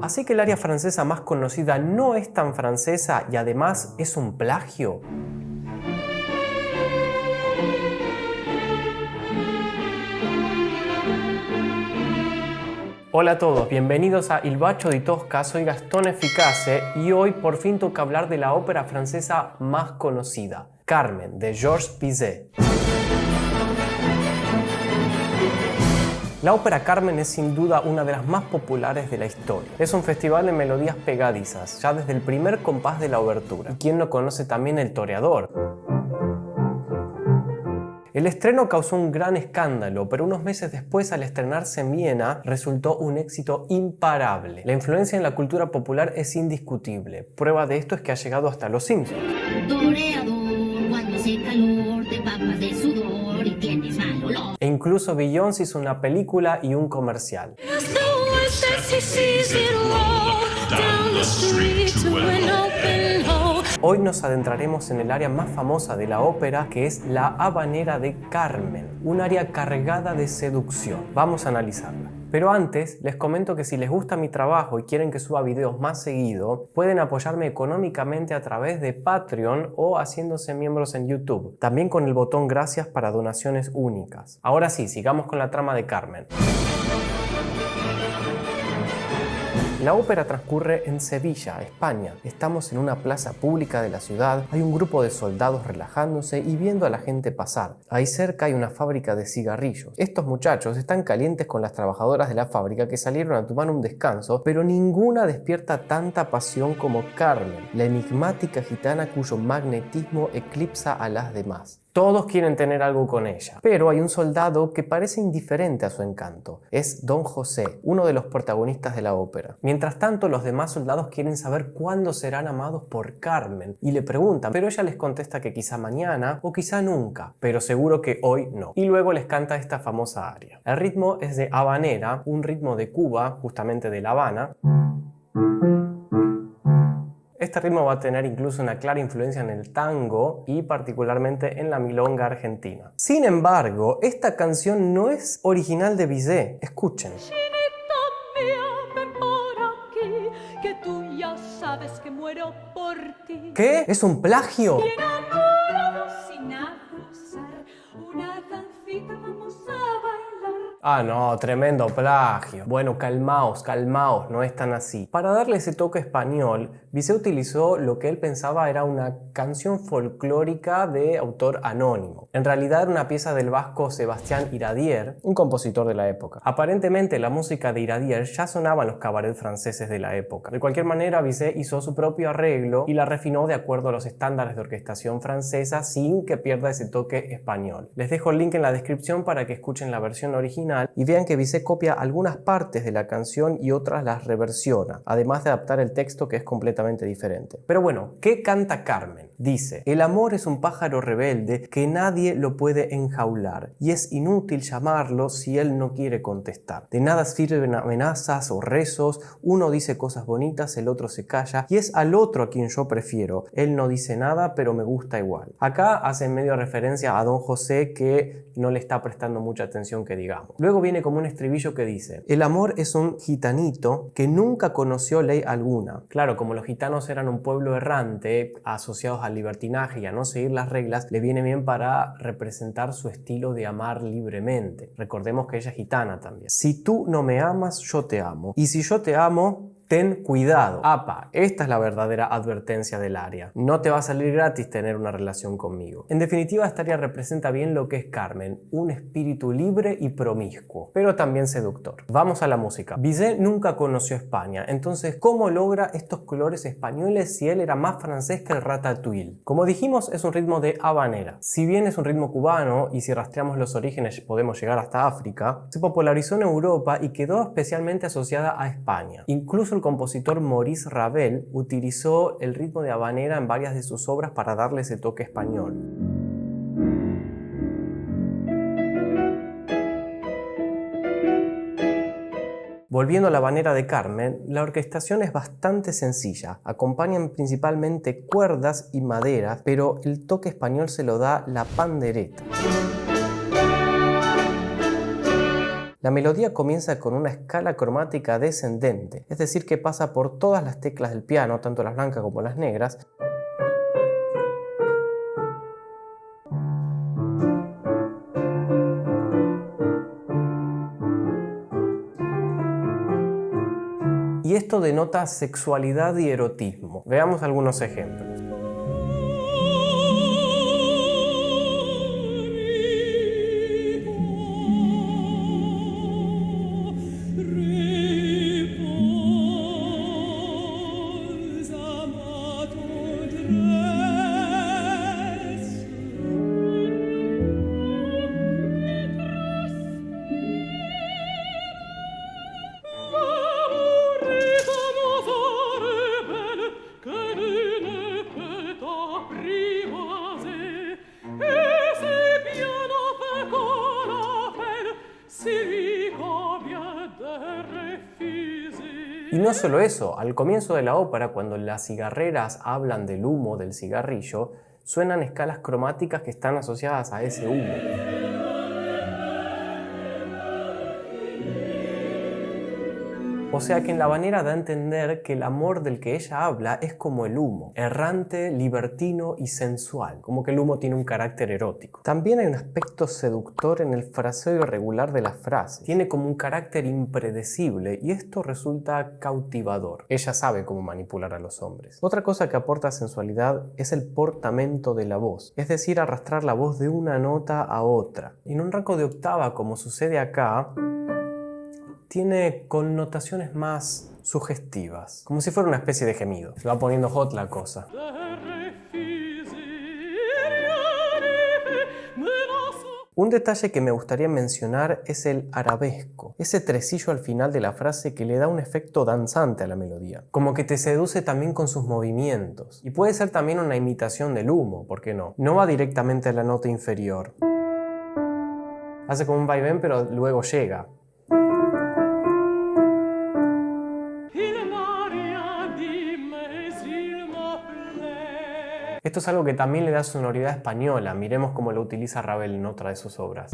Así que el aria francesa más conocida no es tan francesa y además es un plagio. Hola a todos, bienvenidos a Il Bacio di Tosca, soy Gastón Eficace y hoy por fin toca hablar de la ópera francesa más conocida, Carmen, de Georges Bizet. La ópera Carmen es sin duda una de las más populares de la historia. Es un festival de melodías pegadizas, ya desde el primer compás de la obertura. ¿Y quién no conoce también El Toreador? El estreno causó un gran escándalo, pero unos meses después, al estrenarse en Viena, resultó un éxito imparable. La influencia en la cultura popular es indiscutible. Prueba de esto es que ha llegado hasta Los Simpsons. Toreador, cuando hace calor, te empapas de sudor y tienes mal olor. E incluso Beyoncé hizo una película y un comercial. Hoy nos adentraremos en el área más famosa de la ópera, que es la habanera de Carmen, un área cargada de seducción. Vamos a analizarla. Pero antes, les comento que si les gusta mi trabajo y quieren que suba videos más seguido, pueden apoyarme económicamente a través de Patreon o haciéndose miembros en YouTube. También con el botón gracias para donaciones únicas. Ahora sí, sigamos con la trama de Carmen. La ópera transcurre en Sevilla, España. Estamos en una plaza pública de la ciudad, hay un grupo de soldados relajándose y viendo a la gente pasar. Ahí cerca hay una fábrica de cigarrillos. Estos muchachos están calientes con las trabajadoras de la fábrica que salieron a tomar un descanso, pero ninguna despierta tanta pasión como Carmen, la enigmática gitana cuyo magnetismo eclipsa a las demás. Todos quieren tener algo con ella, pero hay un soldado que parece indiferente a su encanto. Es Don José, uno de los protagonistas de la ópera. Mientras tanto, los demás soldados quieren saber cuándo serán amados por Carmen y le preguntan, pero ella les contesta que quizá mañana o quizá nunca, pero seguro que hoy no. Y luego les canta esta famosa aria. El ritmo es de habanera, un ritmo de Cuba, justamente de La Habana. Este ritmo va a tener incluso una clara influencia en el tango y particularmente en la milonga argentina. Sin embargo, esta canción no es original de Bizet. Escuchen. Que tú ya sabes que muero por ti. ¿Qué? ¿Es un plagio? Y enamorados sin abusar, una dancita vamos a bailar. Ah, no, tremendo plagio. Bueno, calmaos, no es tan así. Para darle ese toque español, Bizet utilizó lo que él pensaba era una canción folclórica de autor anónimo. En realidad era una pieza del vasco Sebastián Iradier, un compositor de la época. Aparentemente la música de Iradier ya sonaba en los cabarets franceses de la época. De cualquier manera, Bizet hizo su propio arreglo y la refinó de acuerdo a los estándares de orquestación francesa sin que pierda ese toque español. Les dejo el link en la descripción para que escuchen la versión original y vean que Bizet copia algunas partes de la canción y otras las reversiona, además de adaptar el texto que es completamente diferente. Pero bueno, ¿qué canta Carmen? Dice: el amor es un pájaro rebelde que nadie lo puede enjaular y es inútil llamarlo si él no quiere contestar. De nada sirven amenazas o rezos, uno dice cosas bonitas, el otro se calla y es al otro a quien yo prefiero. Él no dice nada, pero me gusta igual. Acá hace medio referencia a Don José, que no le está prestando mucha atención, que digamos. Luego viene como un estribillo que dice: el amor es un gitanito que nunca conoció ley alguna. Claro, como los gitanos eran un pueblo errante, asociados al libertinaje y a no seguir las reglas, le viene bien para representar su estilo de amar libremente. Recordemos que ella es gitana también. Si tú no me amas, yo te amo. Y si yo te amo, ten cuidado. Apa, esta es la verdadera advertencia del aria. No te va a salir gratis tener una relación conmigo. En definitiva, esta aria representa bien lo que es Carmen, un espíritu libre y promiscuo, pero también seductor. Vamos a la música. Bizet nunca conoció España, entonces ¿cómo logra estos colores españoles si él era más francés que el ratatouille? Como dijimos, es un ritmo de habanera. Si bien es un ritmo cubano y si rastreamos los orígenes podemos llegar hasta África, se popularizó en Europa y quedó especialmente asociada a España. Incluso el compositor Maurice Ravel utilizó el ritmo de habanera en varias de sus obras para darle ese toque español. Volviendo a la habanera de Carmen, la orquestación es bastante sencilla. Acompañan principalmente cuerdas y maderas, pero el toque español se lo da la pandereta. La melodía comienza con una escala cromática descendente, es decir que pasa por todas las teclas del piano, tanto las blancas como las negras, y esto denota sexualidad y erotismo. Veamos algunos ejemplos. Y no solo eso, al comienzo de la ópera, cuando las cigarreras hablan del humo del cigarrillo, suenan escalas cromáticas que están asociadas a ese humo. O sea que en La Habanera da a entender que el amor del que ella habla es como el humo, errante, libertino y sensual, como que el humo tiene un carácter erótico. También hay un aspecto seductor en el fraseo irregular de las frases. Tiene como un carácter impredecible y esto resulta cautivador. Ella sabe cómo manipular a los hombres. Otra cosa que aporta sensualidad es el portamento de la voz, es decir, arrastrar la voz de una nota a otra. En un rango de octava, como sucede acá, tiene connotaciones más sugestivas, como si fuera una especie de gemido. Se va poniendo hot la cosa. Un detalle que me gustaría mencionar es el arabesco, ese tresillo al final de la frase que le da un efecto danzante a la melodía, como que te seduce también con sus movimientos. Y puede ser también una imitación del humo, ¿por qué no? No va directamente a la nota inferior. Hace como un vaivén, pero luego llega. Esto es algo que también le da sonoridad española. Miremos cómo lo utiliza Ravel en otra de sus obras.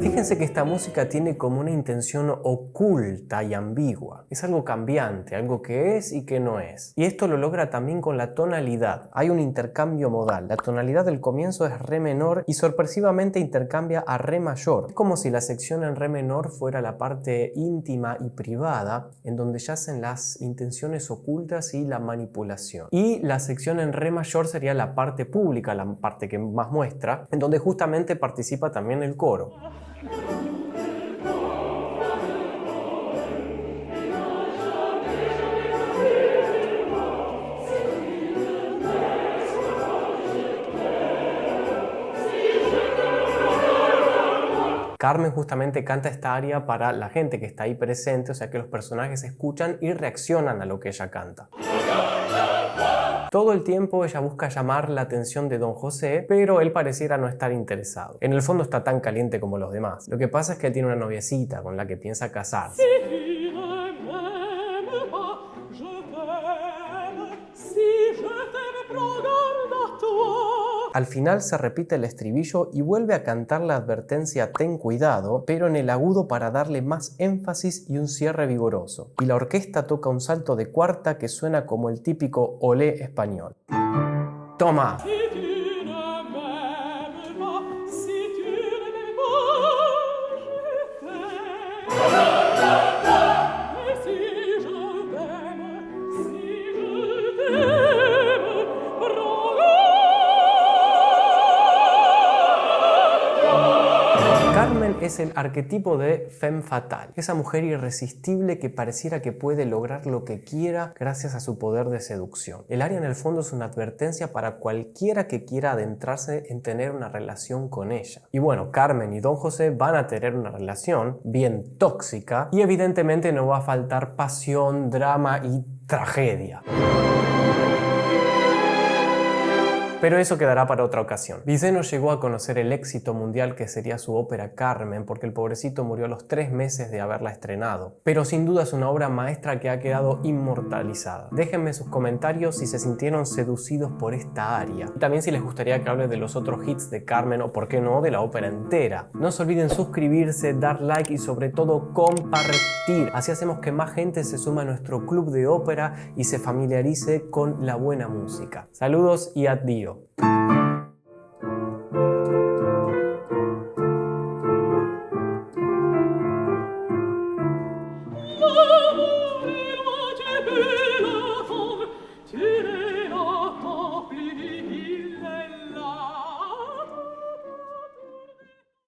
Fíjense que esta música tiene como una intención oculta y ambigua. Es algo cambiante, algo que es y que no es. Y esto lo logra también con la tonalidad. Hay un intercambio modal. La tonalidad del comienzo es re menor y sorpresivamente intercambia a re mayor. Es como si la sección en re menor fuera la parte íntima y privada, en donde yacen las intenciones ocultas y la manipulación. Y la sección en re mayor sería la parte pública, la parte que más muestra, en donde justamente participa también el coro. Carmen justamente canta esta aria para la gente que está ahí presente, o sea que los personajes escuchan y reaccionan a lo que ella canta. Todo el tiempo ella busca llamar la atención de Don José, pero él pareciera no estar interesado. En el fondo está tan caliente como los demás. Lo que pasa es que él tiene una noviecita con la que piensa casarse. Al final se repite el estribillo y vuelve a cantar la advertencia "ten cuidado", pero en el agudo para darle más énfasis y un cierre vigoroso. Y la orquesta toca un salto de cuarta que suena como el típico olé español. ¡Toma! Carmen es el arquetipo de femme fatale, esa mujer irresistible que pareciera que puede lograr lo que quiera gracias a su poder de seducción. El aria en el fondo es una advertencia para cualquiera que quiera adentrarse en tener una relación con ella. Y bueno, Carmen y Don José van a tener una relación bien tóxica y evidentemente no va a faltar pasión, drama y tragedia. Pero eso quedará para otra ocasión. Bizet no llegó a conocer el éxito mundial que sería su ópera Carmen, porque el pobrecito murió a los 3 meses de haberla estrenado. Pero sin duda es una obra maestra que ha quedado inmortalizada. Déjenme sus comentarios si se sintieron seducidos por esta aria. Y también si les gustaría que hable de los otros hits de Carmen o, por qué no, de la ópera entera. No se olviden suscribirse, dar like y sobre todo compartir. Así hacemos que más gente se suma a nuestro club de ópera y se familiarice con la buena música. Saludos y addio.